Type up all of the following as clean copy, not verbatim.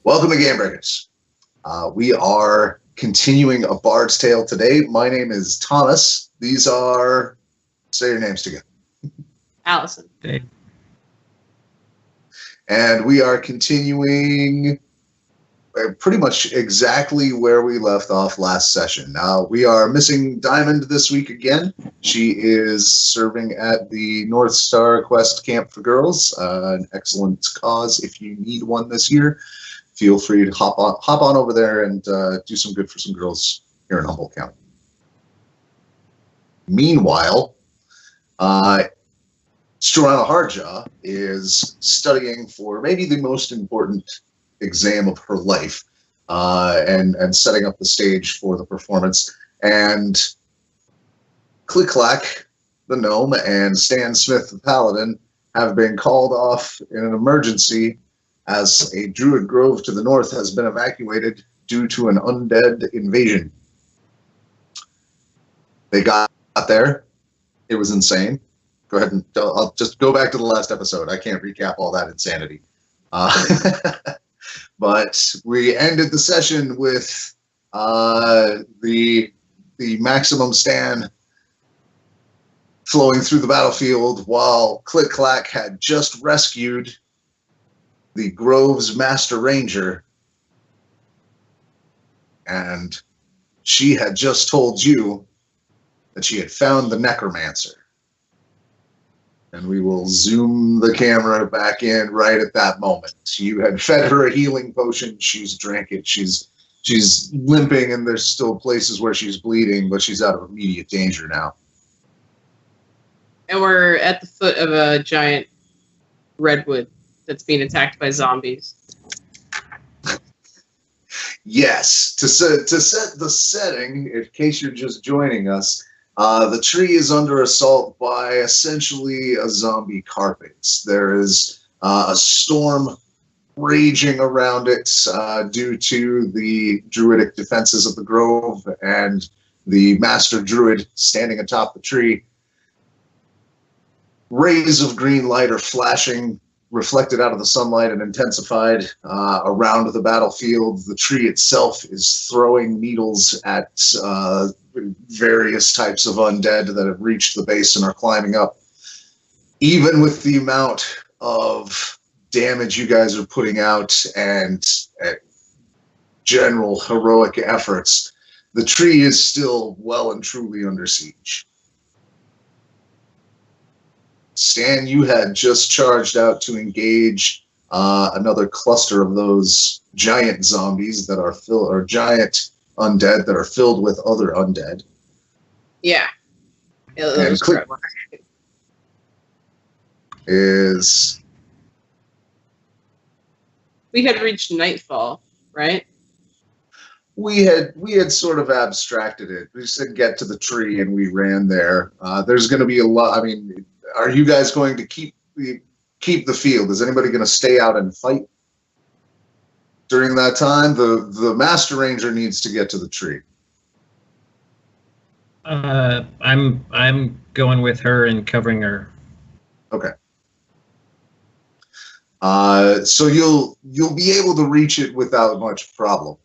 Welcome to GameBreakers. We are continuing A Bard's Tale today. My name is Thomas. These are... Say your names together. Allison. Dave. And we are continuing pretty much exactly where we left off last session. We are missing Diamond this week again. She is serving at the North Star Quest Camp for Girls, an excellent cause. If you need one this year, feel free to hop on over there and do some good for some girls here in Humboldt County. Meanwhile, Struana Hardjaw is studying for maybe the most important exam of her life, and setting up the stage for the performance. And CliqClaq, the gnome, and Stan Smith, the Paladin, have been called off in an emergency as a Druid grove to the north has been evacuated due to an undead invasion. They got there. It was insane. Go ahead and I'll just go back to the last episode. I can't recap all that insanity. But we ended the session with the maximum Stan flowing through the battlefield while CliqClaq had just rescued the Grove's Master Ranger, and she had just told you that she had found the Necromancer. And we will zoom the camera back in right at that moment. You had fed her a healing potion. She's drank it. She's limping, and there's still places where she's bleeding, but she's out of immediate danger now. And we're at the foot of a giant redwood that's being attacked by zombies. Yes. To set the setting, in case you're just joining us, the tree is under assault by essentially a zombie carpet. There is a storm raging around it due to the druidic defenses of the grove and the master druid standing atop the tree. Rays of green light are flashing, reflected out of the sunlight and intensified around the battlefield. The tree itself is throwing needles at various types of undead that have reached the base and are climbing up. Even with the amount of damage you guys are putting out and general heroic efforts, the tree is still well and truly under siege. Stan, you had just charged out to engage another cluster of those giant zombies that are giant undead that are filled with other undead. Yeah. And is... We had reached nightfall, right? We had sort of abstracted it. We said get to the tree, and we ran there. There's going to be a lot. I mean, are you guys going to keep the field? Is anybody going to stay out and fight during that time? The Master Ranger needs to get to the tree. I'm going with her and covering her. Okay. So you'll be able to reach it without much problem.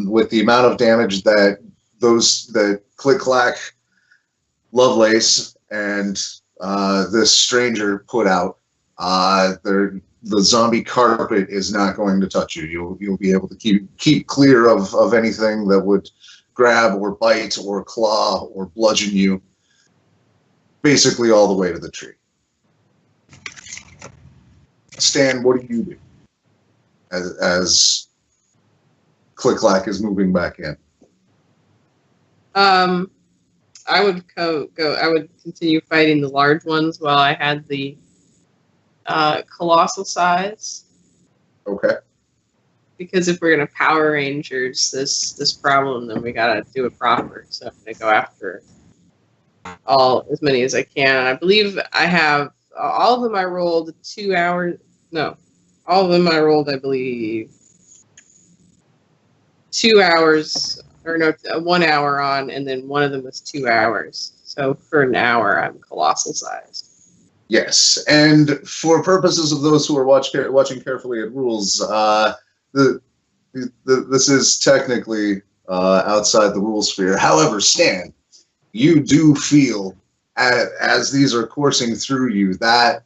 With the amount of damage that CliqClaq, Lovelace, and this stranger put out, the zombie carpet is not going to touch you. You'll be able to keep clear of anything that would grab or bite or claw or bludgeon you, basically all the way to the tree. Stan, what do you do as CliqClaq is moving back in? I would go. I would continue fighting the large ones while I had the colossal size. Okay. Because if we're gonna Power Rangers this problem, then we gotta do it proper. So I'm gonna go after as many as I can. And I believe I have all of them. I rolled 2 hours. No, all of them I rolled. I believe 2 hours, or no, 1 hour on, and then one of them was 2 hours. So for an hour, I'm colossal sized. Yes, and for purposes of those who are watching carefully at rules, this is technically outside the rule sphere. However, Stan, you do feel as these are coursing through you that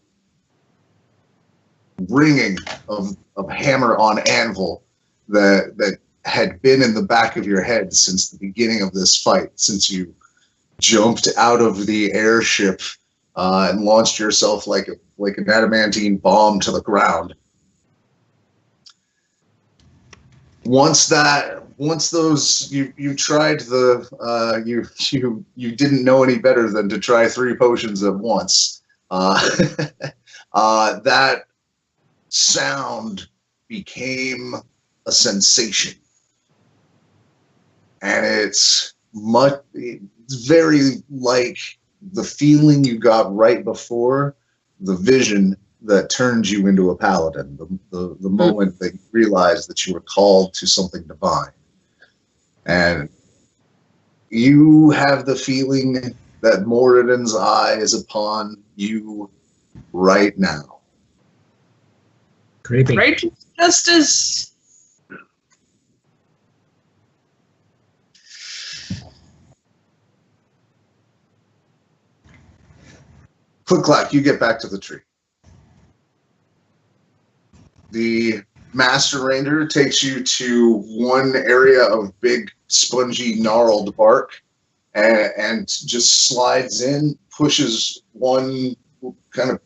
ringing of hammer on anvil that had been in the back of your head since the beginning of this fight, since you jumped out of the airship and launched yourself like an adamantine bomb to the ground. Once those you tried you didn't know any better than to try 3 potions at once. That sound became a sensation, and it's very like the feeling you got right before the vision that turned you into a paladin, the moment that you realized that you were called to something divine. And you have the feeling that Moradin's eye is upon you right now. Creepy. Righteous justice. CliqClaq, you get back to the tree. The Master Ranger takes you to one area of big, spongy, gnarled bark and just slides in, pushes one kind of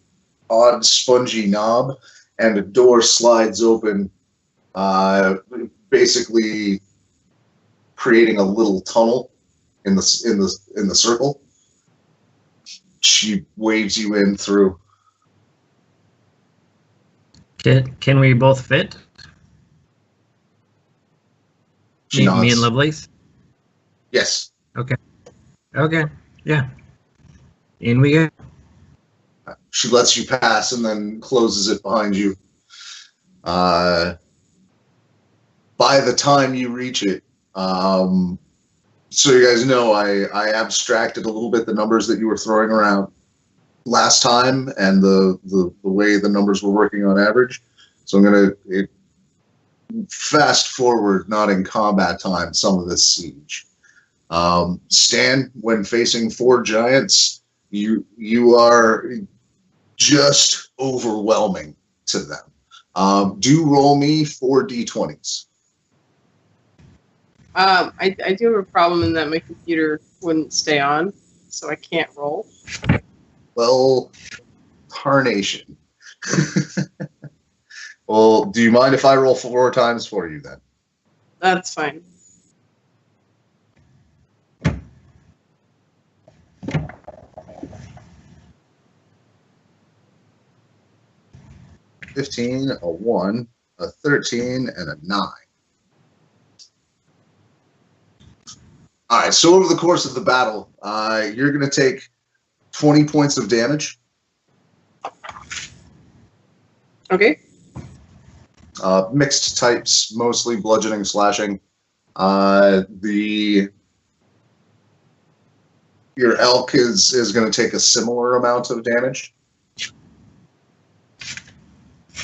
odd, spongy knob, and a door slides open, basically creating a little tunnel in the circle. She waves you in through. Can we both fit? She Me nods. and Lovelace? Yes. Okay. Yeah. In we go. She lets you pass and then closes it behind you. By the time you reach it, so you guys know, I abstracted a little bit the numbers that you were throwing around last time and the way the numbers were working on average. So I'm going to fast forward, not in combat time, some of this siege. Stan, when facing 4 giants, you are just overwhelming to them. Do roll me 4 d20s. I do have a problem in that my computer wouldn't stay on, so I can't roll. Well, tarnation. Well, do you mind if I roll 4 times for you then? That's fine. $15, a 1, a 13, and a 9. All right, so over the course of the battle, you're going to take 20 points of damage. Okay. Mixed types, mostly bludgeoning, slashing. Your elk is going to take a similar amount of damage.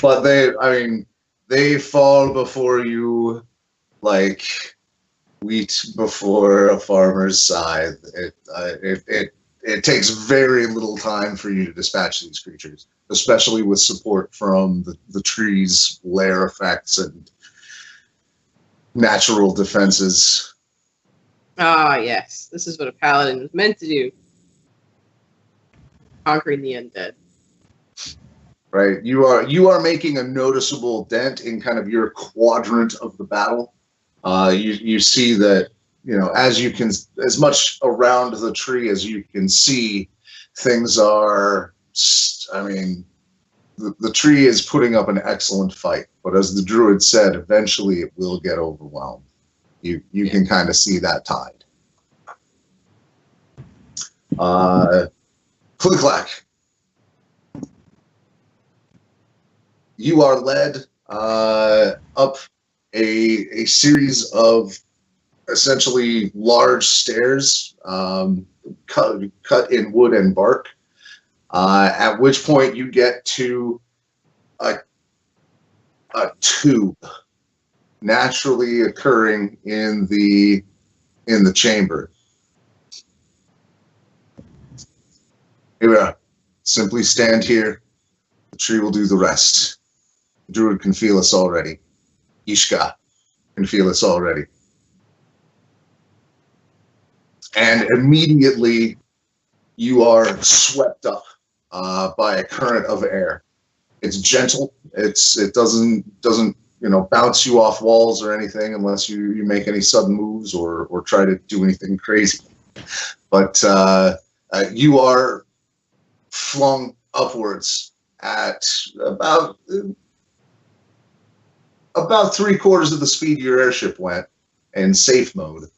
But they fall before you like wheat before a farmer's scythe. It takes very little time for you to dispatch these creatures, especially with support from the tree's lair effects and natural defenses. Ah, yes. This is what a paladin was meant to do. Conquering the undead. Right? You are making a noticeable dent in kind of your quadrant of the battle. You see that, as much around the tree as you can see, things are, the tree is putting up an excellent fight, but as the Druid said, eventually it will get overwhelmed. You can kind of see that tide. CliqClaq. You are led up a series of essentially large stairs cut in wood and bark, at which point you get to a tube naturally occurring in the chamber. Here we are. Simply stand here. The tree will do the rest. The Druid can feel us already. Ishka can feel us already. And immediately you are swept up by a current of air. It's gentle. It doesn't bounce you off walls or anything unless you make any sudden moves or try to do anything crazy. But you are flung upwards at about 3/4 of the speed your airship went in safe mode.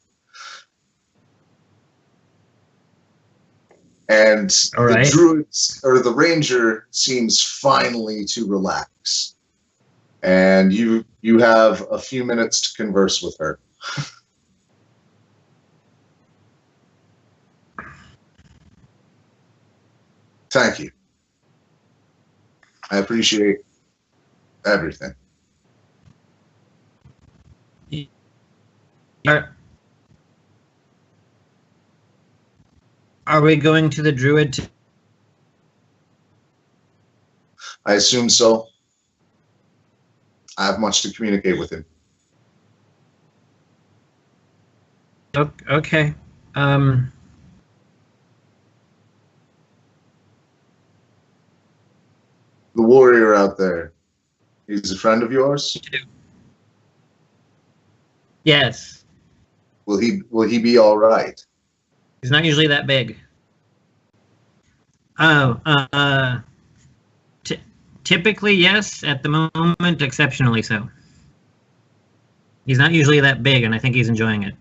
And right. The druids or the ranger seems finally to relax. And you have a few minutes to converse with her. Thank you. I appreciate everything. Are we going to the Druid? I assume so. I have much to communicate with him. Okay. The warrior out there, he's a friend of yours? Yes. Will he be all right? He's not usually that big. Oh, typically yes. At the moment, exceptionally so. He's not usually that big, and I think he's enjoying it.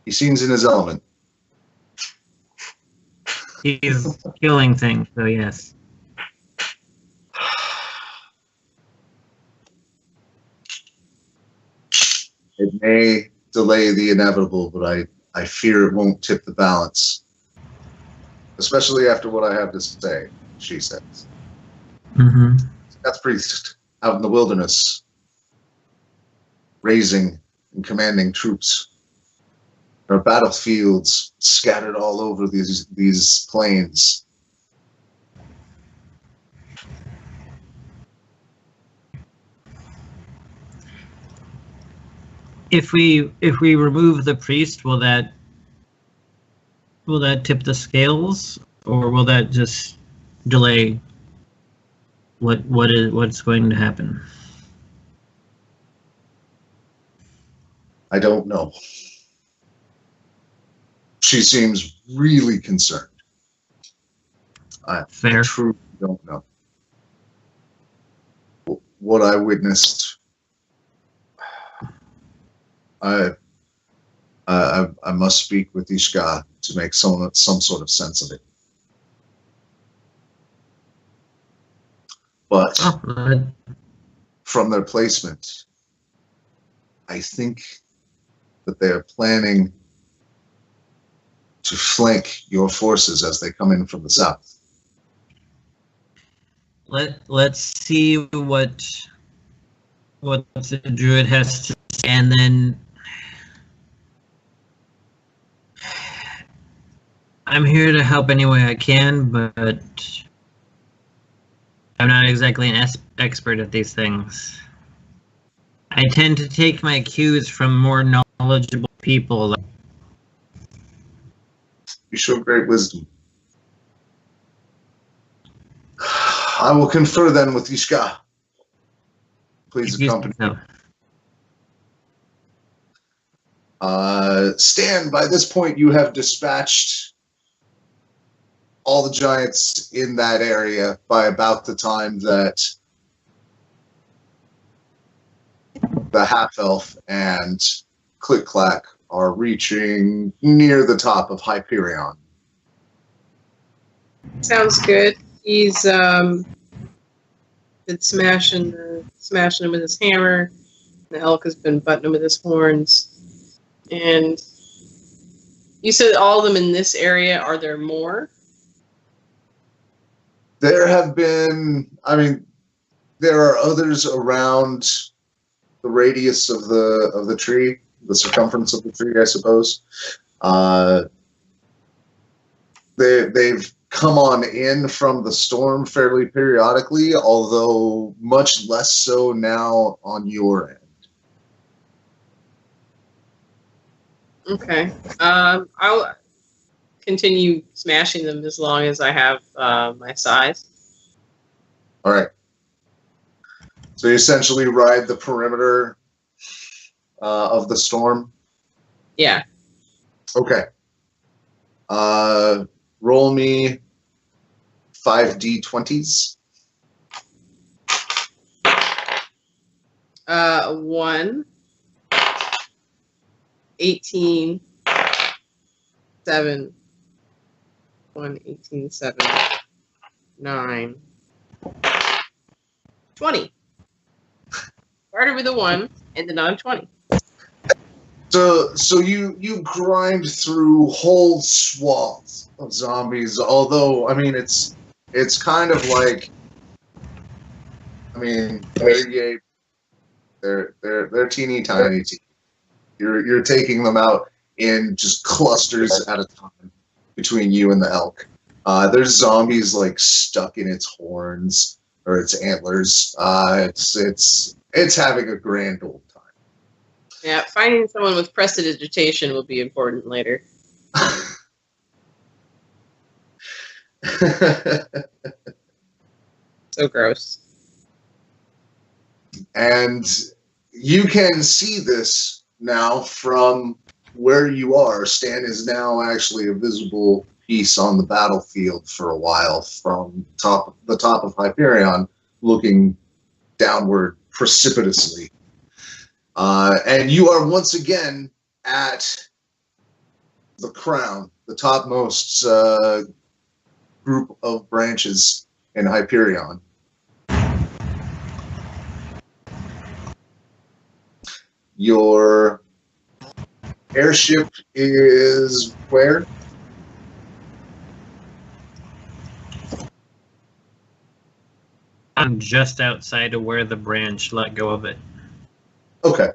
He seems in his element. He's killing things, so yes. It may delay the inevitable, but I fear it won't tip the balance. Especially after what I have to say, she says. Mm-hmm. That's priest out in the wilderness, raising and commanding troops. There are battlefields scattered all over these plains. If we remove the priest, will that tip the scales, or will that just delay what's going to happen? I don't know. She seems really concerned. I truly don't know. What I witnessed, I must speak with Ishka to make some sort of sense of it. But from their placement, I think that they are planning to flank your forces as they come in from the south. Let's see what the Druid has to say, and then I'm here to help any way I can, but I'm not exactly an expert at these things. I tend to take my cues from more knowledgeable people. You show great wisdom. I will confer then with Ishka. Please accompany me. Stan, by this point you have dispatched all the giants in that area by about the time that the half-elf and CliqClaq are reaching near the top of Hyperion. Sounds good. He's been smashing him with his hammer. The elk has been butting him with his horns. And you said all of them in this area. Are there more? There have been, there are others around radius of the tree, the circumference of the tree, I suppose. They've come on in from the storm fairly periodically, although much less so now on your end. Okay. I'll continue smashing them as long as I have my size. All right. So you essentially ride the perimeter of the storm? Yeah. Okay. Roll me 5d20s. 1, 18, 7, 1, 18, 7, 9, 20. Started with a 1, ended on 20. So you grind through whole swaths of zombies, although I mean it's kind of like, I mean they're teeny tiny. You're taking them out in just clusters at a time between you and the elk. There's zombies like stuck in its horns or its antlers. It's having a grand old time. Yeah, finding someone with prestidigitation will be important later. So gross. And you can see this now from where you are. Stan is now actually a visible piece on the battlefield for a while from the top of Hyperion, looking downward precipitously. And you are once again at the crown, the topmost group of branches in Hyperion. Your airship is where? I'm just outside of where the branch let go of it. Okay.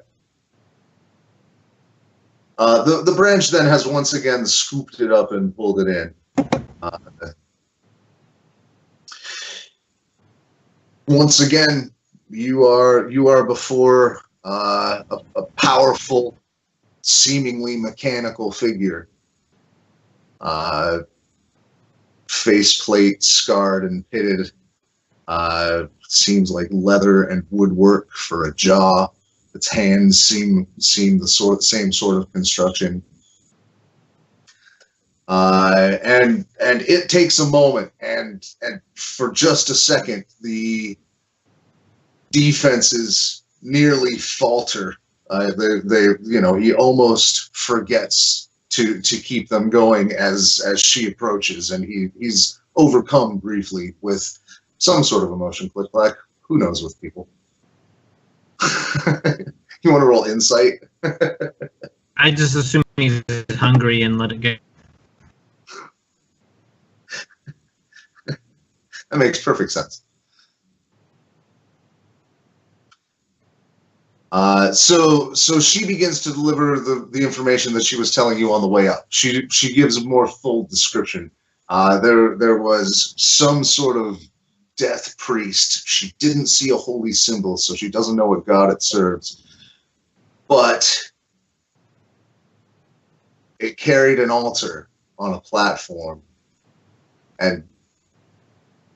The branch then has once again scooped it up and pulled it in. Once again, you are before a powerful, seemingly mechanical figure. Faceplate scarred and pitted. Seems like leather and woodwork for a jaw. Its hands seem the same sort of construction. And it takes a moment, and for just a second, the defenses nearly falter. He almost forgets to keep them going as she approaches, and he's overcome briefly with some sort of emotion. CliqClaq. Who knows with people? You want to roll insight? I just assume he's hungry and let it go. That makes perfect sense. So she begins to deliver the information that she was telling you on the way up. She gives a more full description. There was some sort of death priest. She didn't see a holy symbol, so she doesn't know what god it serves. But it carried an altar on a platform, and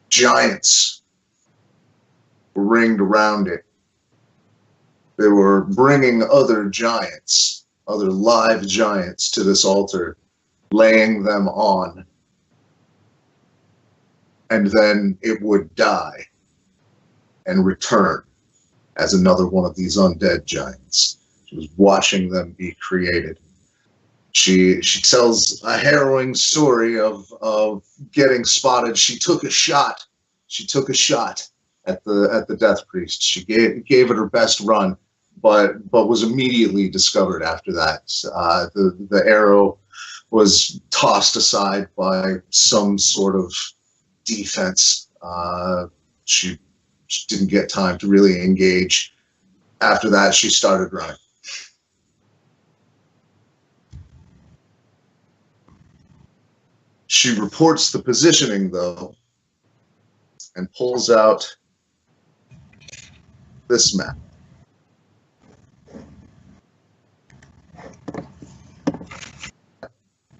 giants were ringed around it. They were bringing other giants, other live giants, to this altar, laying them on. And then it would die and return as another one of these undead giants. She was watching them be created. She tells a harrowing story of getting spotted. She took a shot. She took a shot at the death priest. She gave it her best run, but was immediately discovered after that. The arrow was tossed aside by some sort of defense. She didn't get time to really engage. after that, she started running. She reports the positioning, though, and pulls out this map.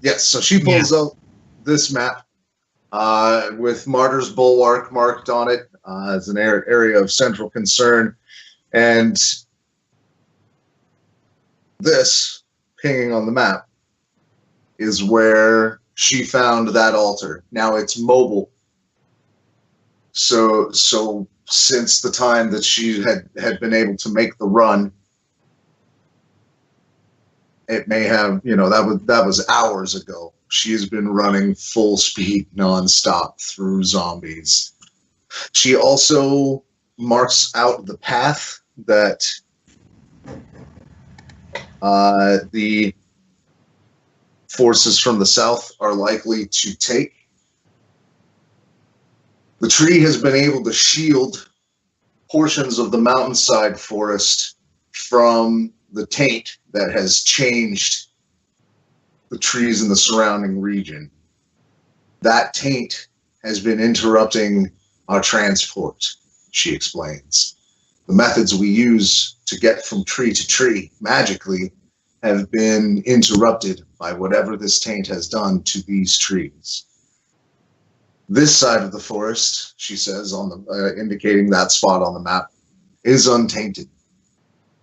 Yes, so she pulls out this map with Martyr's Bulwark marked on it as an area of central concern. And this, pinging on the map, is where she found that altar. Now it's mobile. So since the time that she had been able to make the run, it may have, that was hours ago. She has been running full speed nonstop through zombies. She also marks out the path that the forces from the south are likely to take. The tree has been able to shield portions of the mountainside forest from the taint that has changed the trees in the surrounding region. That taint has been interrupting our transport, she explains. The methods we use to get from tree to tree magically have been interrupted by whatever this taint has done to these trees. This side of the forest, she says, on the indicating that spot on the map, is untainted.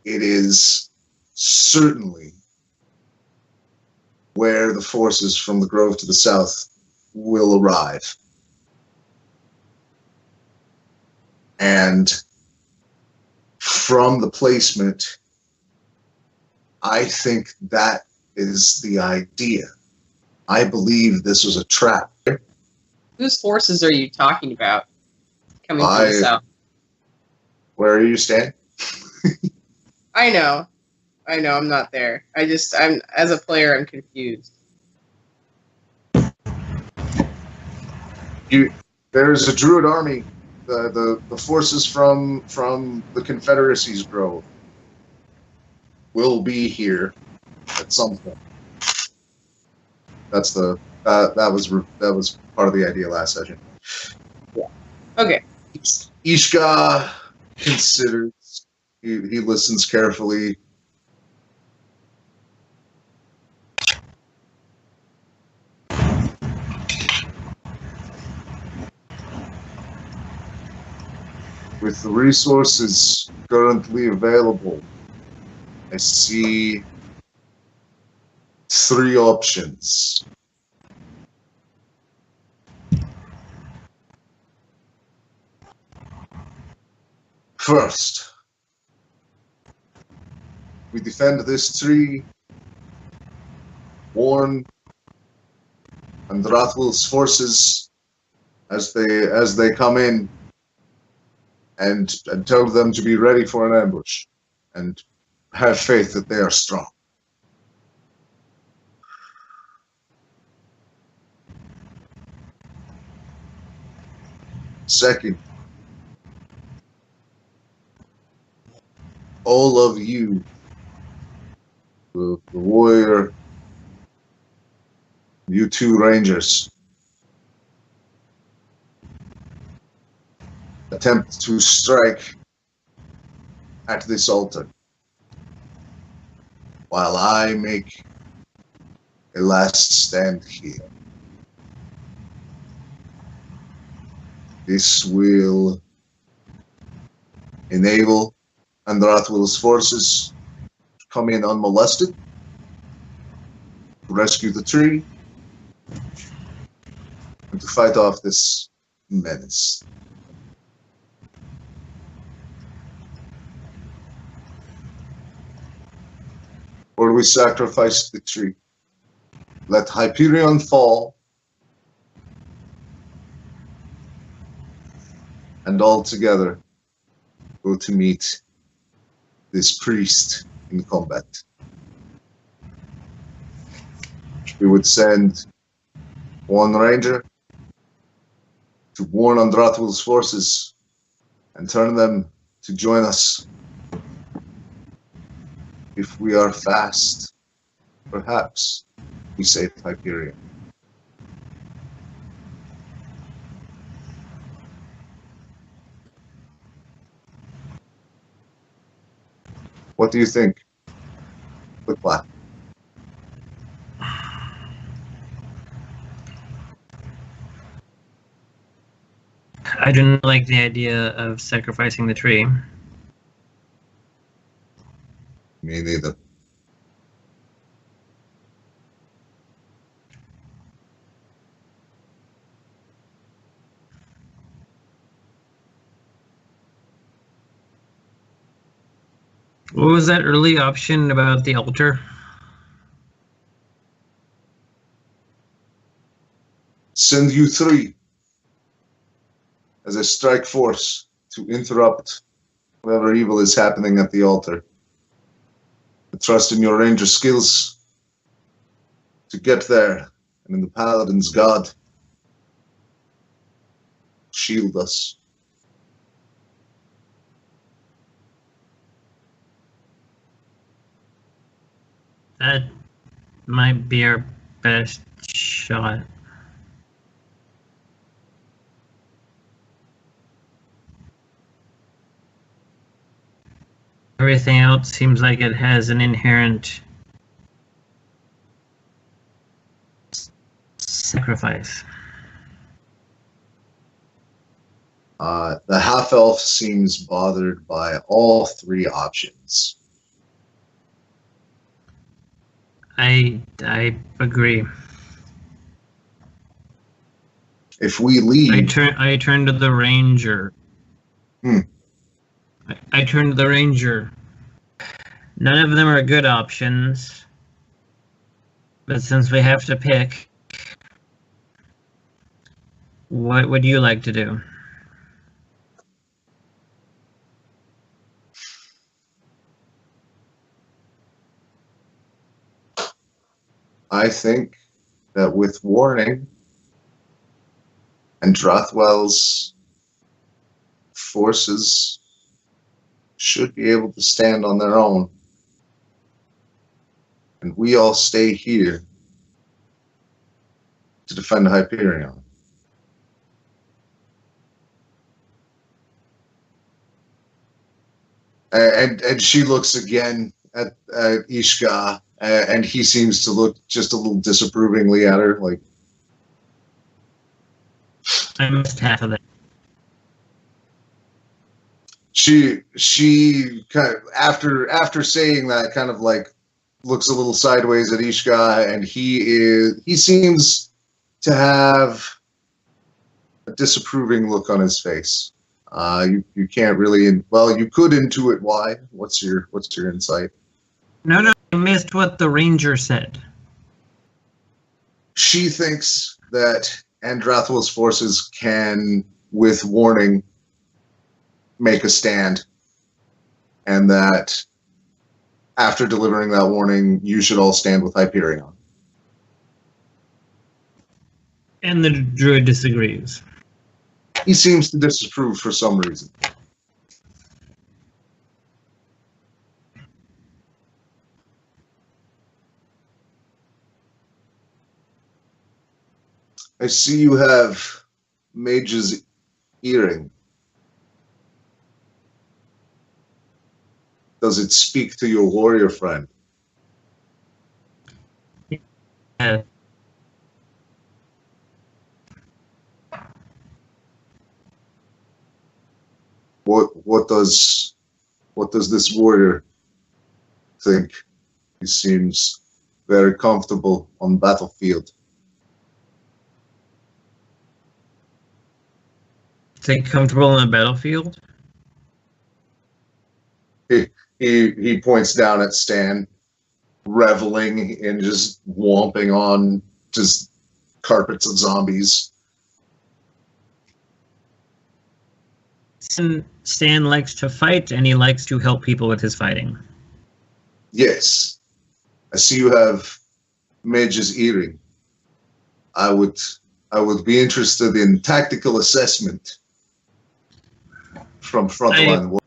It is certainly where the forces from the grove to the south will arrive. And from the placement, I think that is the idea. I believe this was a trap. Whose forces are you talking about coming from the south? Where are you standing? I know, I'm not there. I'm as a player, I'm confused. There's a Druid army. The forces from the Confederacy's grove will be here at some point. That's that was part of the idea last session. Yeah. Okay. Ishka considers. He listens carefully. With the resources currently available, I see 3 options. First, we defend this tree, warn Andrathwil's forces as they come in, and tell them to be ready for an ambush, and have faith that they are strong. Second, all of you, the warrior, you 2 rangers, attempt to strike at this altar while I make a last stand here. This will enable Andrathwil's forces to come in unmolested, to rescue the tree, and to fight off this menace. Or we sacrifice the tree. Let Hyperion fall, and all together go to meet this priest in combat. We would send 1 ranger to warn Andrathwil's forces and turn them to join us If we are fast, perhaps we save Hyperion. What do you think? CliqClaq. I do not like the idea of sacrificing the tree. Me neither. What was that early option about the altar? Send you 3 as a strike force to interrupt whatever evil is happening at the altar. I trust in your ranger skills to get there, and in the Paladin's God, shield us. That might be our best shot. Everything else seems like it has an inherent sacrifice. The half-elf seems bothered by all 3 options. I agree. If we leave... I turn to the ranger. I turn to the ranger. None of them are good options. But since we have to pick, what would you like to do? I think that with warning and Drothwell's forces should be able to stand on their own. And we all stay here to defend Hyperion. And she looks again at Ishka, and he seems to look just a little disapprovingly at her, like, I missed half of that. She kind of, after saying that, kind of like looks a little sideways at Ishka, and he seems to have a disapproving look on his face. You can't really, well, you could intuit why. What's your insight? No, I missed what the ranger said. She thinks that Andrathwil's forces can, with warning, make a stand, and that after delivering that warning, you should all stand with Hyperion. And the druid disagrees. He seems to disapprove for some reason. I see you have Mage's Earring. Does it speak to your warrior friend? Yeah. What does this warrior think? He seems very comfortable on the battlefield. Think comfortable on the battlefield? He points down at Stan, reveling in just whomping on just carpets of zombies. Stan likes to fight, and he likes to help people with his fighting. Yes. I see you have Mage's Earring. I would be interested in tactical assessment from frontline.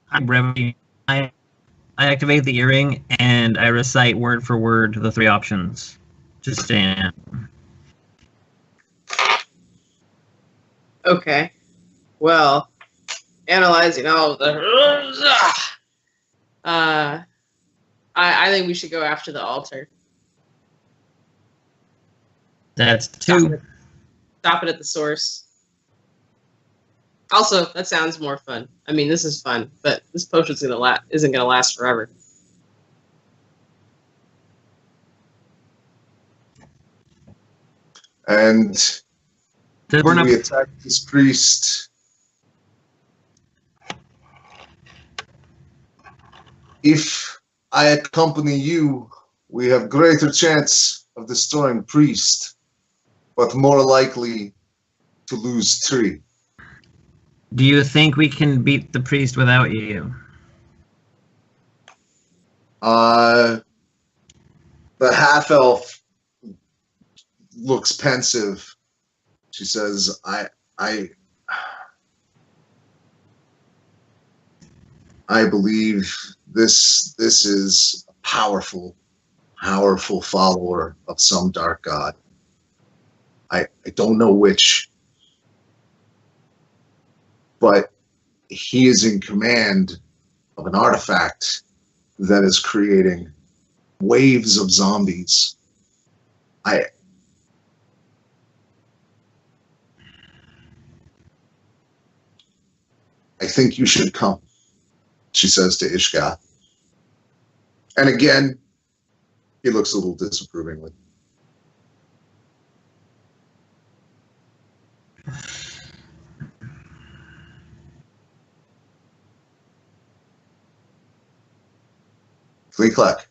I activate the earring and I recite word for word the 3 options. Just saying. Okay. Well, analyzing all of the... I think we should go after the altar. That's 2. Stop it at the source. Also, that sounds more fun. I mean, this is fun, but this potion's isn't gonna last forever. And do We're not. we attack this priest? If I accompany you, we have greater chance of destroying priest, but more likely to lose tree. Do you think we can beat the priest without you? The half-elf looks pensive. She says, I believe this is a powerful follower of some dark god. I don't know which, but he is in command of an artifact that is creating waves of zombies. I think you should come, she says to Ishka. And again, he looks a little disapprovingly. CliqClaq.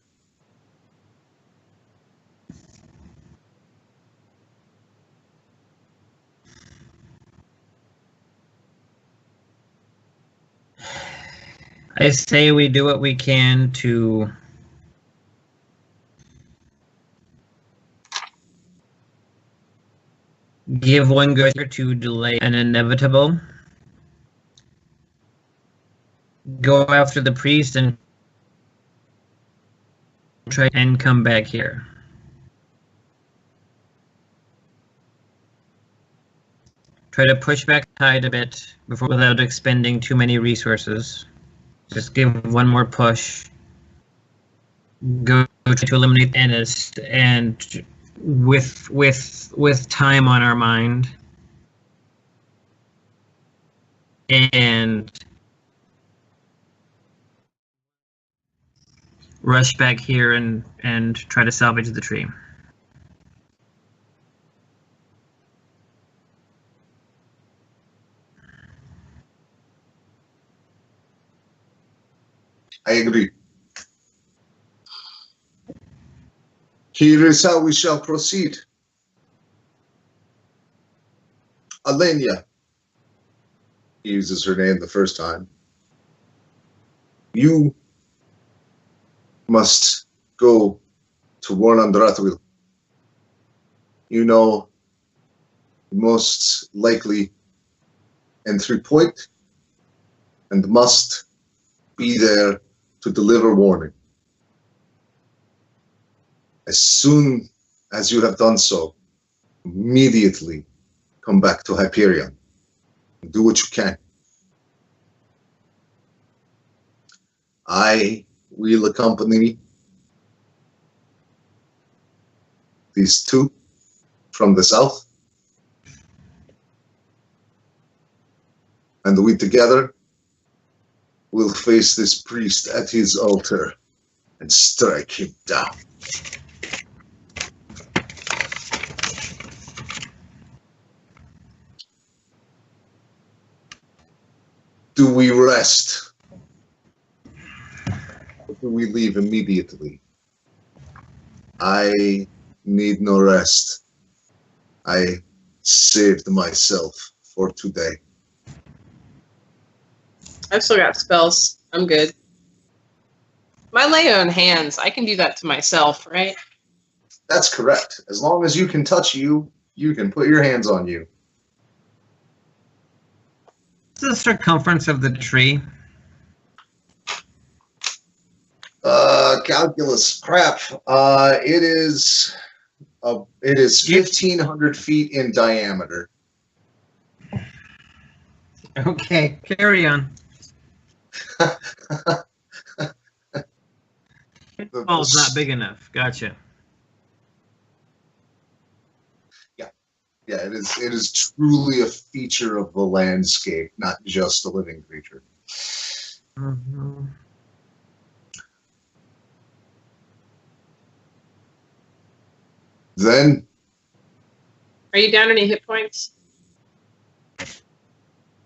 I say we do what we can to give one good to delay an inevitable. Go after the priest and try and come back here. Try to push back the tide a bit without expending too many resources. Just give one more push. Go try to eliminate Ennis, and with time on our mind, and rush back here and try to salvage the tree. I agree. Here is how we shall proceed. Alenia, he uses her name the first time. You must go to Warn Andrathwil. You know the most likely entry point and must be there to deliver warning. As soon as you have done so, immediately come back to Hyperion and do what you can. I will accompany these two from the south, and we together will face this priest at his altar and strike him down. Do we rest? Or do we leave immediately? I need no rest. I saved myself for today. I've still got spells. I'm good. My lay on hands, I can do that to myself, right? That's correct. As long as you can touch you, you can put your hands on you. What's the circumference of the tree? calculus. Crap. It is 1,500 feet in diameter. Okay, carry on. Oh, it's not big enough. Gotcha. Yeah, it is. It is truly a feature of the landscape, not just a living creature. Mm-hmm. Then, Are you down any hit points?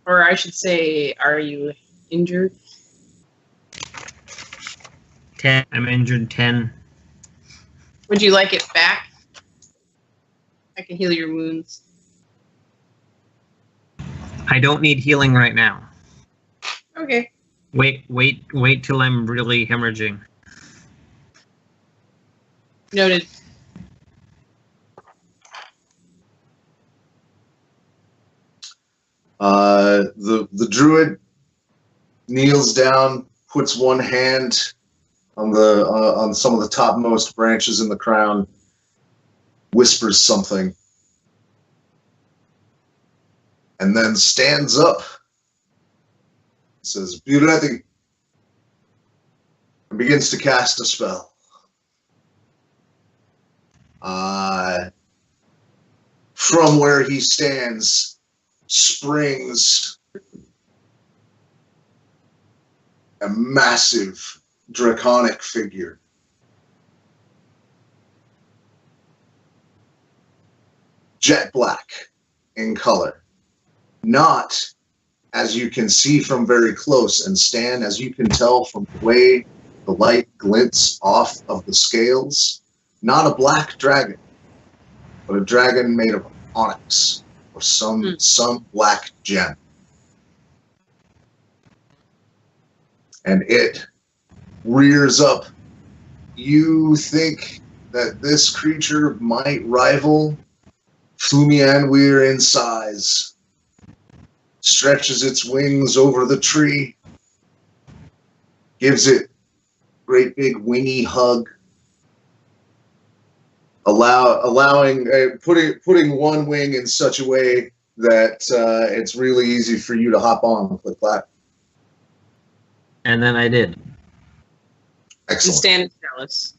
Or I should say, are you injured? 10. I'm injured 10. Would you like it back? I can heal your wounds. I don't need healing right now. Okay. Wait till I'm really hemorrhaging. Noted. The druid kneels down, puts one hand on some of the topmost branches in the crown, whispers something, and then stands up. Says, "Be ready," and begins to cast a spell. From where he stands springs a massive draconic figure. Jet black in color. Not, as you can see from very close, and Stan, as you can tell from the way the light glints off of the scales, not a black dragon, but a dragon made of onyx or some black gem. And it rears up. You think that this creature might rival Fumianweir in size. Stretches its wings over the tree, gives it great big wingy hug, putting one wing in such a way that it's really easy for you to hop on CliqClaq. And then I did. Excellent. And Stan is jealous.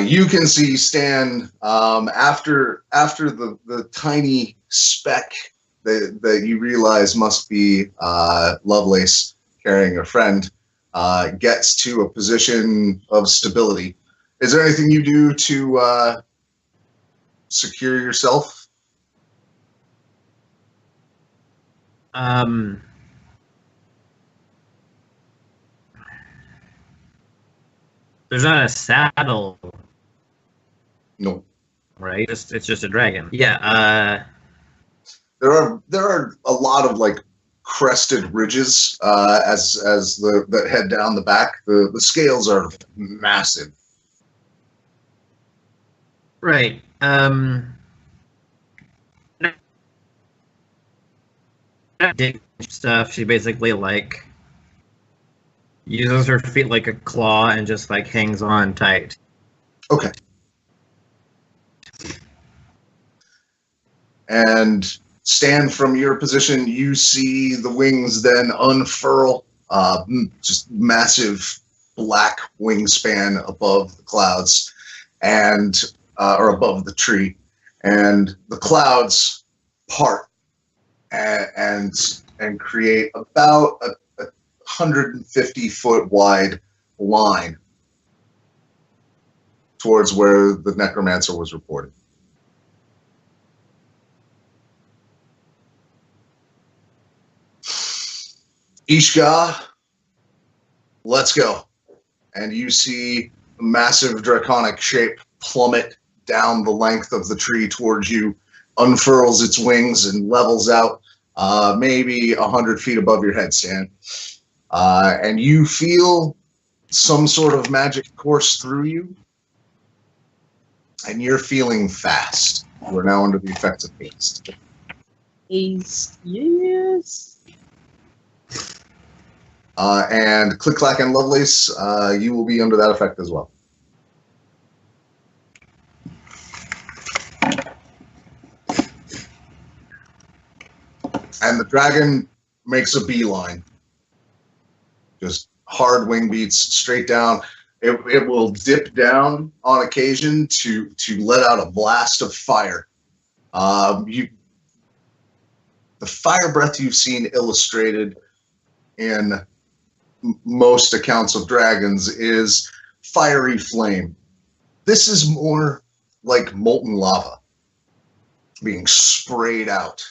You can see Stan after the tiny speck that you realize must be Lovelace carrying a friend gets to a position of stability. Is there anything you do to secure yourself? There's not a saddle. No. Right? It's just a dragon. Yeah. There are a lot of like crested ridges that head down the back. The scales are massive. Right. Dig stuff. She basically like uses her feet like a claw and just like hangs on tight. Okay. And Stan, from your position, you see the wings then unfurl, just massive black wingspan above the clouds, and or above the tree, and the clouds part and create about a 150-foot wide line towards where the necromancer was reported. Ishka, let's go. And you see a massive draconic shape plummet down the length of the tree towards you, unfurls its wings and levels out maybe 100 feet above your head, Stan. And you feel some sort of magic course through you, and you're feeling fast. We're now under the effects of haste. Yes. And CliqClaq and Lovelace, you will be under that effect as well. And the dragon makes a beeline. Just hard wing beats straight down. It will dip down on occasion to let out a blast of fire. The fire breath you've seen illustrated in most accounts of dragons is fiery flame. This is more like molten lava being sprayed out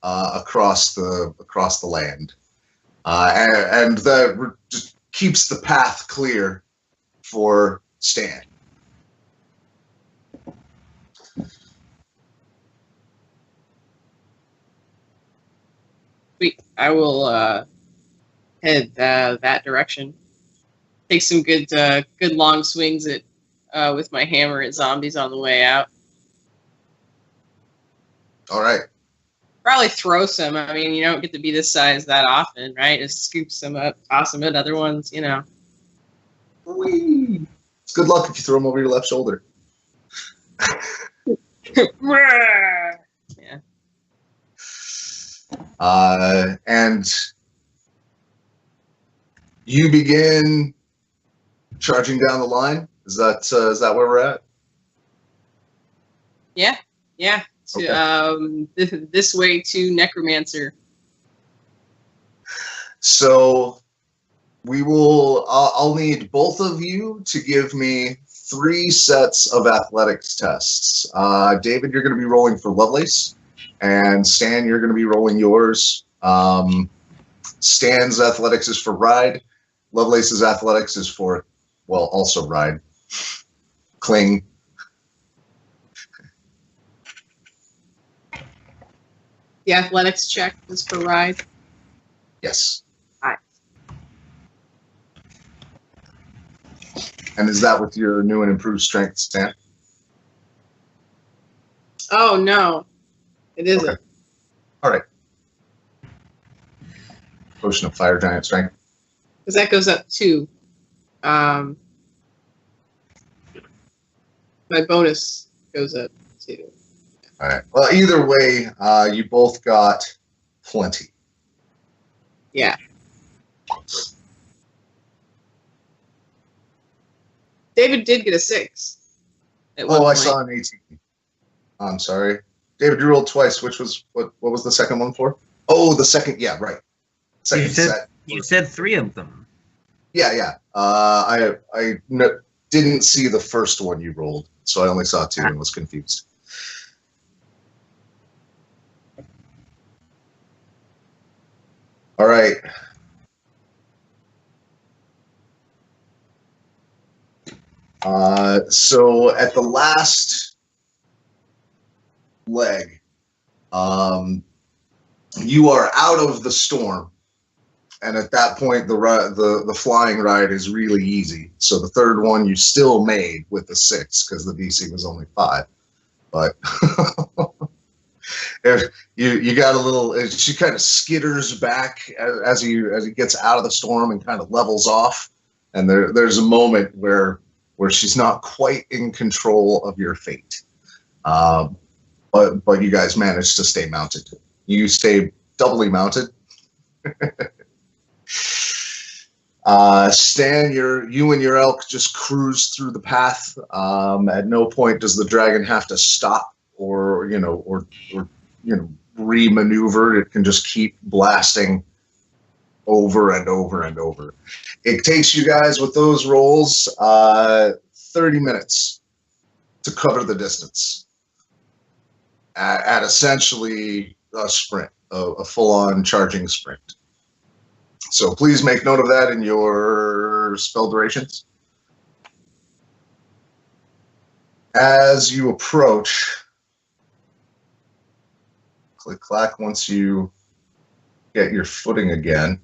across the land, and that just keeps the path clear for Stan. Sweet. I will head that direction. Take some good long swings at with my hammer at zombies on the way out. All right. Probably throw some. I mean, you don't get to be this size that often, right? Just scoop some up, toss them at other ones, you know. Whee! It's good luck if you throw them over your left shoulder. Yeah. And you begin charging down the line. Is that where we're at? Yeah. To, Okay. This way to Necromancer. So we will. I'll need both of you to give me 3 sets of athletics tests. David, you're going to be rolling for Lovelace, and Stan, you're going to be rolling yours. Stan's athletics is for Ride. Lovelace's athletics is for, well, also Ride. Cling. The athletics check was for Ride. Yes. Aye. And is that with your new and improved strength, Stan? Oh no, it isn't. Okay. All right. Potion of Fire Giant Strength. Because that goes up 2. My bonus goes up 2. All right. Well, either way, you both got plenty. Yeah. David did get a 6. At one Oh, I point. saw an 18. I'm sorry. David, you rolled twice. Which was what was the second one for? Oh, the second. Yeah, right. Second set. You said 3 of them. Yeah. I didn't see the first one you rolled, so I only saw 2 and was confused. All right. So at the last leg, you are out of the storm, and at that point, the flying ride is really easy. So the third one you still made with the 6 because the DC was only 5, but. You got a little. She kind of skitters back as he gets out of the storm and kind of levels off, and there's a moment where she's not quite in control of your fate, but you guys manage to stay mounted. You stay doubly mounted. Stan, you and your elk just cruise through the path. At no point does the dragon have to stop or re-maneuver. It can just keep blasting over and over and over. It takes you guys with those rolls 30 minutes to cover the distance at essentially a sprint, a full-on charging sprint. So please make note of that in your spell durations. As you approach, CliqClaq, once you get your footing again,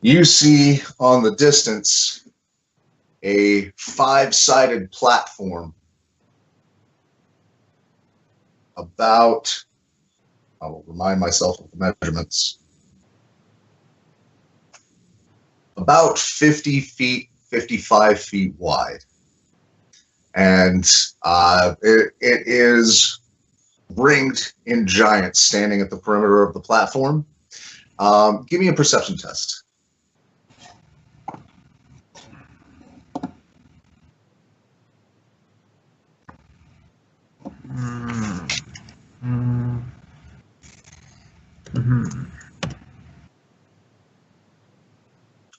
you see on the distance a 5-sided platform about, I'll remind myself of the measurements, about 50 feet, 55 feet wide. And it is ringed in giants standing at the perimeter of the platform. Give me a perception test.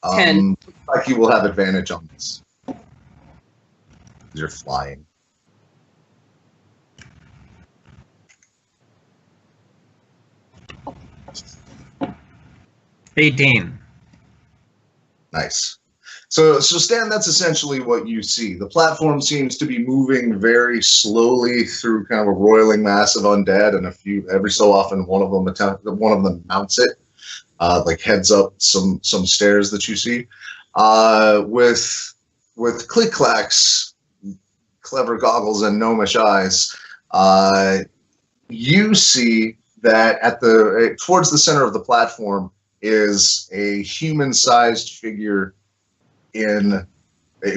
Looks like you will have advantage on this. You're flying. 18. Nice. So Stan, that's essentially what you see. The platform seems to be moving very slowly through kind of a roiling mass of undead, and every so often one of them mounts it, like heads up some stairs that you see. With CliqClaq's clever goggles and gnomish eyes, you see that towards the center of the platform is a human-sized figure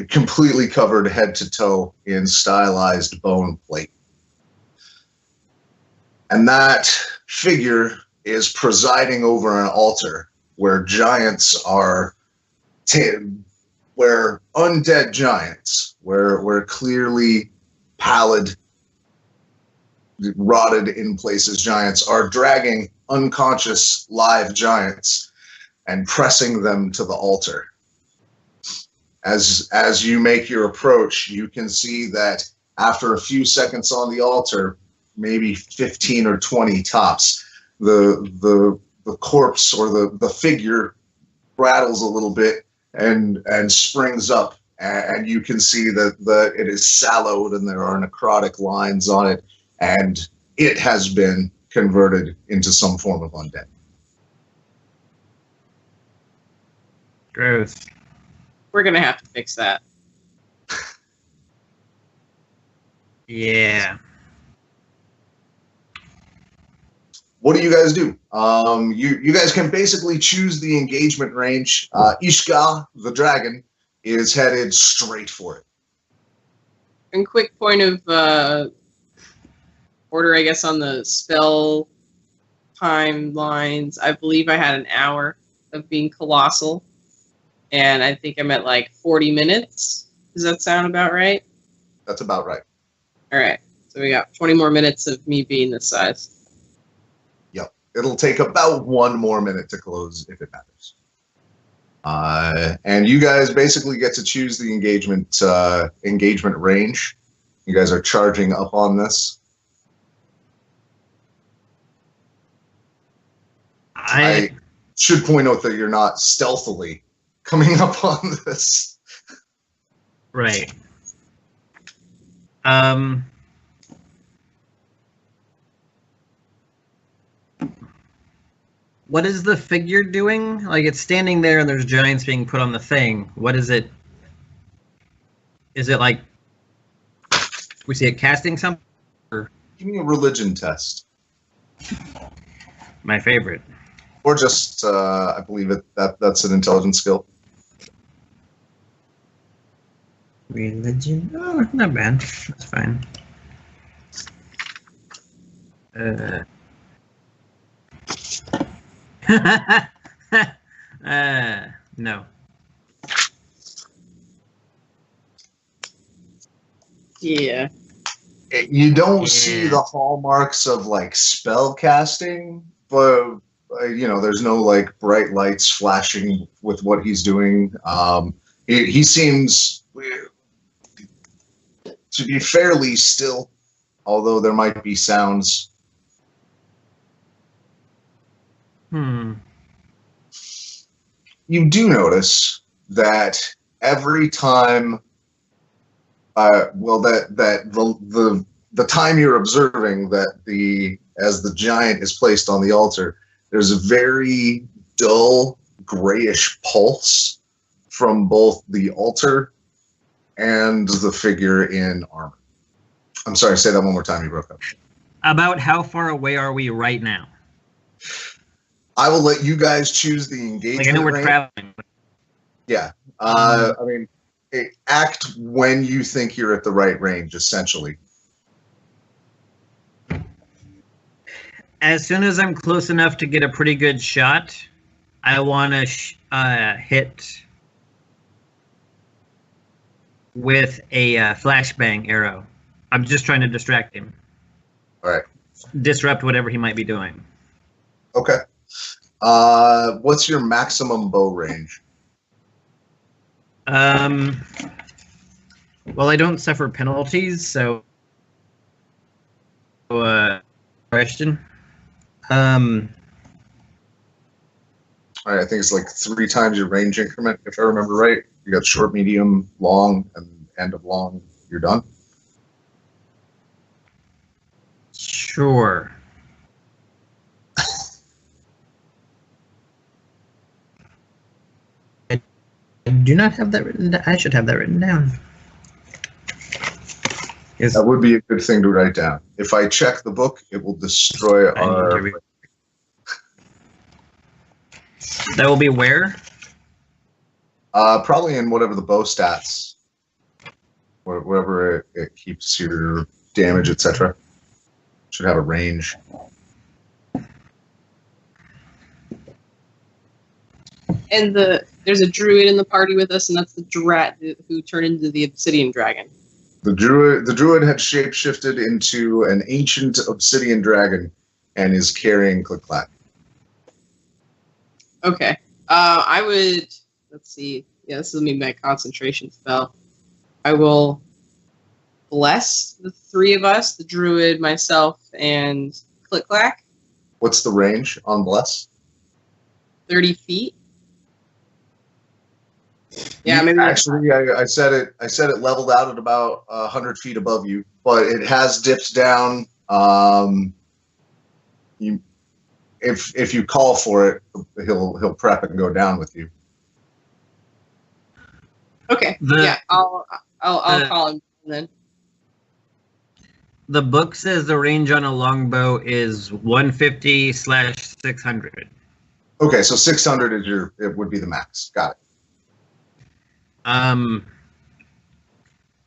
completely covered head to toe in stylized bone plate. And that figure is presiding over an altar where giants are, where undead giants, where clearly pallid, rotted in places giants are dragging unconscious live giants and pressing them to the altar. As you make your approach, you can see that after a few seconds on the altar, maybe 15 or 20 tops, the corpse or the figure rattles a little bit and springs up, and you can see that it is sallowed and there are necrotic lines on it, and it has been converted into some form of undead. Gross. We're going to have to fix that. Yeah. What do you guys do? You guys can basically choose the engagement range. Ishka, the dragon, is headed straight for it. And quick point of order, I guess, on the spell timelines. I believe I had an hour of being colossal, and I think I'm at like 40 minutes. Does that sound about right? That's about right. All right. So we got 20 more minutes of me being this size. Yep. It'll take about 1 more minute to close if it matters. And you guys basically get to choose the engagement range. You guys are charging up on this. I should point out that you're not stealthily coming up on this. Right. What is the figure doing? Like, it's standing there and there's giants being put on the thing. What is it? Is it like we see it casting something? Or? Give me a religion test. My favorite. Or just, I believe that's an intelligence skill. Religion? Oh, not bad. That's fine. No. Yeah. You don't see the hallmarks of like spell casting, but there's no like bright lights flashing with what he's doing. He seems to be fairly still, although there might be sounds. You do notice that every time, the time you're observing that as the giant is placed on the altar, there's a very dull grayish pulse from both the altar and the figure in armor. I'm sorry, say that one more time, you broke up. About how far away are we right now? I will let you guys choose the engagement. Like, I know we're range. traveling. Yeah. I mean, act when you think you're at the right range, essentially. As soon as I'm close enough to get a pretty good shot, I want to hit with a flashbang arrow. I'm just trying to distract him. All right. Disrupt whatever he might be doing. Okay. What's your maximum bow range? Well, I don't suffer penalties, so question. All right, I think it's like 3 times your range increment, if I remember right. You got short, medium, long, and end of long. You're done. Sure. I do not have that written down. I should have that written down. That would be a good thing to write down. If I check the book, it will destroy our... That will be where? Probably in whatever the bow stats, wherever it keeps your damage, etc. Should have a range. And there's a druid in the party with us, and that's the Drat who turned into the obsidian dragon. The druid had shapeshifted into an ancient obsidian dragon and is carrying CliqClaq. Okay. I would, let's see. Yeah, this is me my concentration spell. I will bless the 3 of us, the druid, myself, and CliqClaq. What's the range on bless? 30 feet. Yeah, maybe actually, I said it leveled out at about 100 feet above you, but it has dipped down. If you call for it, he'll prep and go down with you. Okay. Yeah, I'll call him then. The book says the range on a longbow is 150/600. Okay, so 600 is it would be the max. Got it. I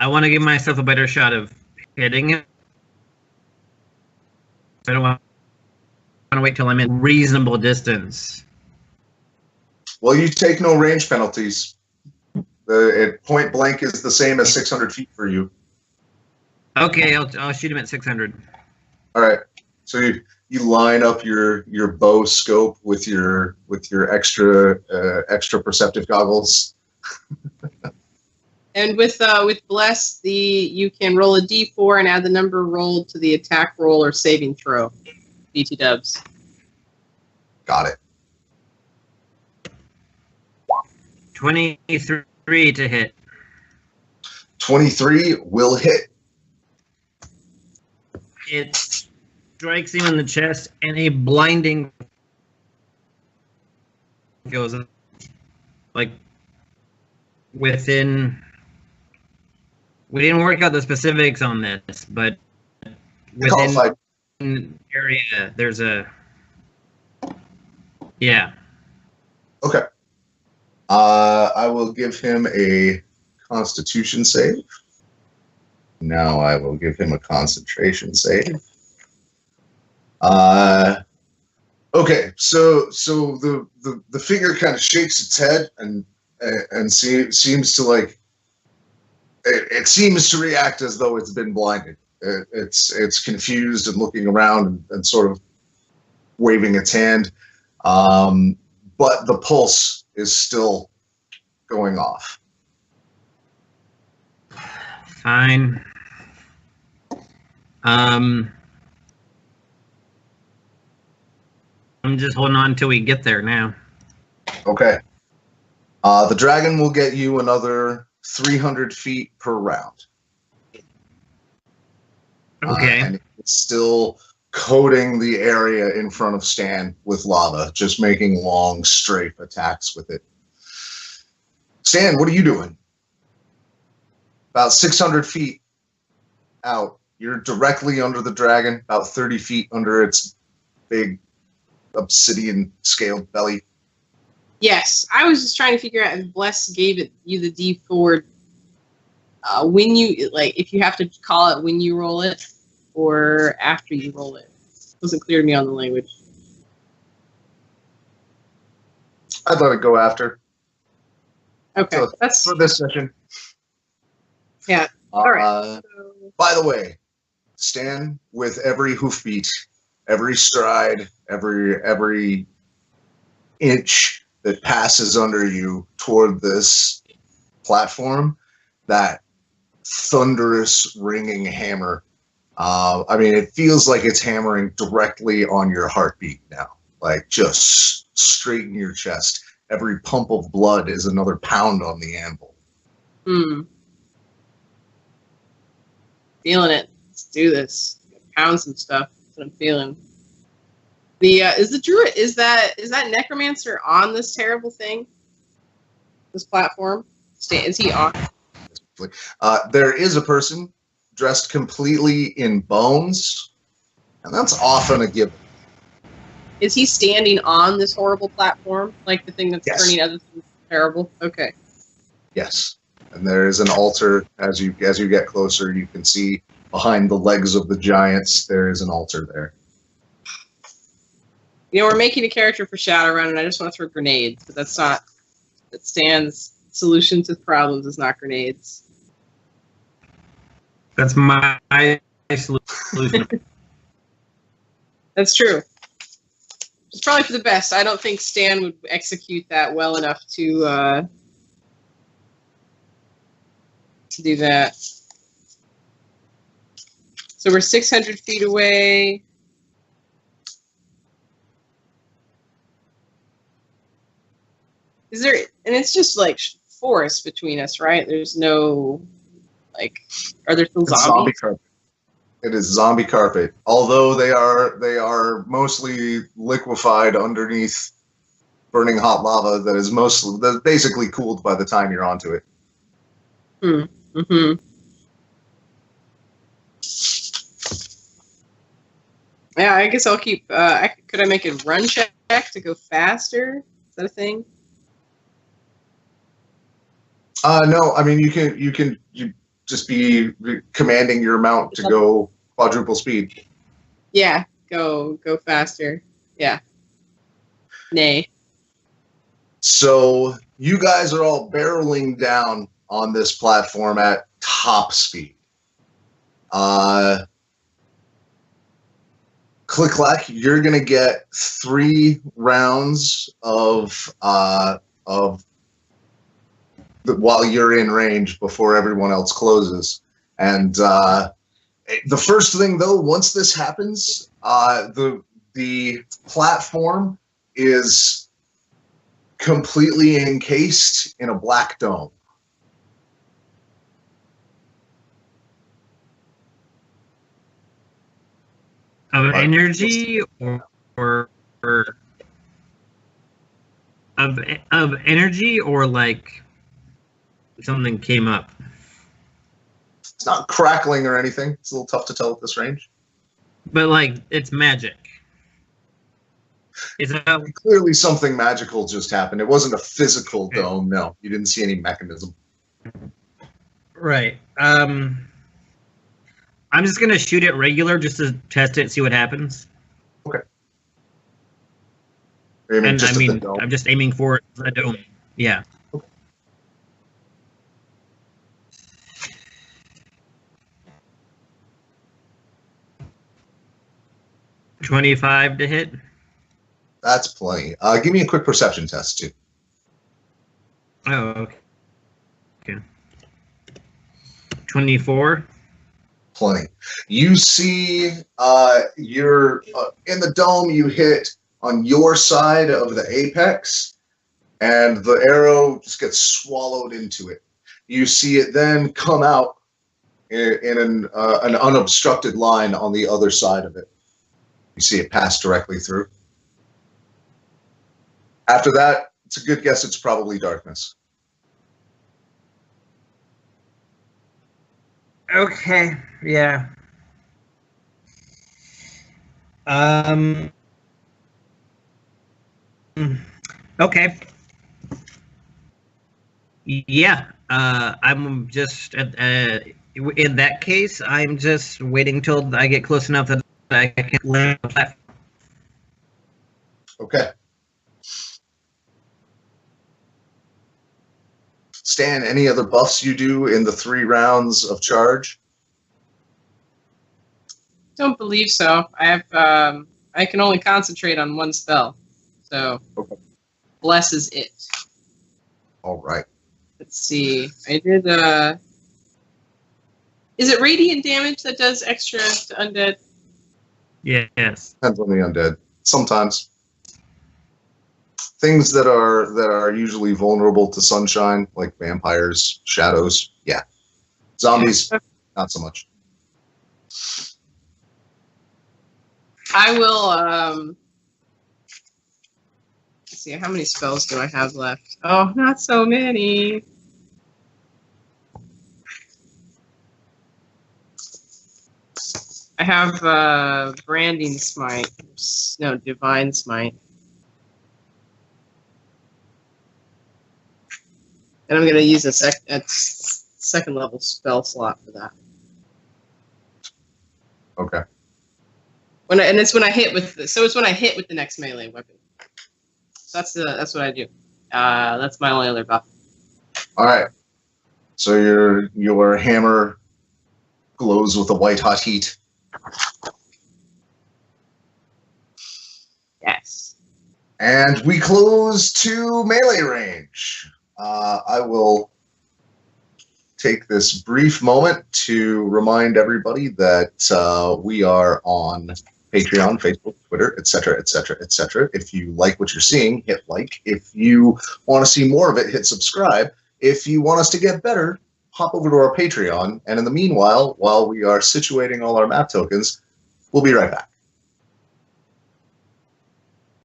want to give myself a better shot of hitting it. I don't want to wait till I'm in reasonable distance. Well, you take no range penalties. Point blank is the same as 600 feet for you. Okay, I'll shoot him at 600. All right. So you line up your bow scope with your extra perceptive goggles. And with bless, you can roll a d4 and add the number rolled to the attack roll or saving throw. BT dubs. Got it. 23 to hit. 23 will hit. It strikes him in the chest, and a blinding goes like within. We didn't work out the specifics on this, but within an area, there's a Okay. I will give him a Constitution save. Now I will give him a concentration save. Okay, so the figure kind of shakes its head and seems to like it seems to react as though it's been blinded. It's confused and looking around and sort of waving its hand, but the pulse is still going off. Fine. I'm just holding on until we get there now. Okay. The dragon will get you another 300 feet per round. Okay. And it's still coating the area in front of Stan with lava, just making long strafe attacks with it. Stan, what are you doing? About 600 feet out. You're directly under the dragon, about 30 feet under its big obsidian scaled belly. Yes, I was just trying to figure out if Bless gave you the D4 when you if you have to call it when you roll it or after you roll it. It wasn't clear to me on the language. I'd let it go after. Okay, So that's for this session. Yeah. All right. By the way, Stan, with every hoofbeat, every stride, every inch that passes under you toward this platform, that thunderous ringing hammer. I mean, it feels like it's hammering directly on your heartbeat now, like just straight in your chest. Every pump of blood is another pound on the anvil. Feeling it. Let's do this. Pound some stuff. That's what I'm feeling. The is the druid is that necromancer on this terrible thing? This platform? Is he on? There is a person dressed completely in bones, and that's often a given. Is he standing on this horrible platform, like the thing that's turning other things terrible? Okay. Yes, and there is an altar. As you get closer, you can see behind the legs of the giants. There is an altar there. You know, we're making a character for Shadowrun, and I just want to throw grenades, but that's not. That Stan's solution to problems is not grenades. That's my solution. That's true. It's probably for the best. I don't think Stan would execute that well enough to do that. So we're 600 feet away. Is there, and it's just like forest between us, right? There's no, like, are there still zombies? Zombie carpet. It is zombie carpet. Although they are mostly liquefied underneath burning hot lava that's basically cooled by the time you're onto it. Yeah, I guess I'll keep. Could I make a run check to go faster? Is that a thing? No, I mean you can just be commanding your mount to go quadruple speed. Yeah, go faster. Yeah. Nay. So you guys are all barreling down on this platform at top speed. CliqClaq, you're gonna get 3 rounds of while you're in range before everyone else closes. And the first thing, though, once this happens, the platform is completely encased in a black dome. Of energy or of energy, or like something came up? It's not crackling or anything. It's a little tough to tell at this range. But like, it's magic. Is that clearly something magical just happened? It wasn't a physical dome. No, you didn't see any mechanism. Right. I'm just gonna shoot it regular just to test it and see what happens. Okay. I'm just aiming for the dome. Yeah. Okay. 25 to hit. That's plenty. Give me a quick perception test too. Oh, okay. 24. Plenty. You see, you're in the dome. You hit on your side of the apex, and the arrow just gets swallowed into it. You see it then come out in an unobstructed line on the other side of it. You see it pass directly through. After that, it's a good guess it's probably darkness. Okay, yeah. Okay. Yeah, I'm just in that case. I'm just waiting till I get close enough that I can land on the platform. Okay. Stan, any other buffs you do in the 3 rounds of charge? Don't believe so. I have I can only concentrate on one spell, so Okay. bless is it. All right. Let's see. I did. Is it radiant damage that does extra to undead? Yes. Depends on the undead. Sometimes. Things that are usually vulnerable to sunshine, like vampires, shadows, yeah. Zombies, not so much. I will. Let's see. How many spells do I have left? Oh, not so many. I have branding smite. No, divine smite. And I'm gonna use a second level spell slot for that. Okay. It's when I hit with the next melee weapon. So that's what I do. That's my only other buff. All right. So your hammer glows with a white hot heat. Yes. And we close to melee range. I will take this brief moment to remind everybody that we are on Patreon, Facebook, Twitter, etc., etc., etc. If you like what you're seeing, hit like. If you want to see more of it, hit subscribe. If you want us to get better, hop over to our Patreon. And in the meanwhile, while we are situating all our map tokens, we'll be right back.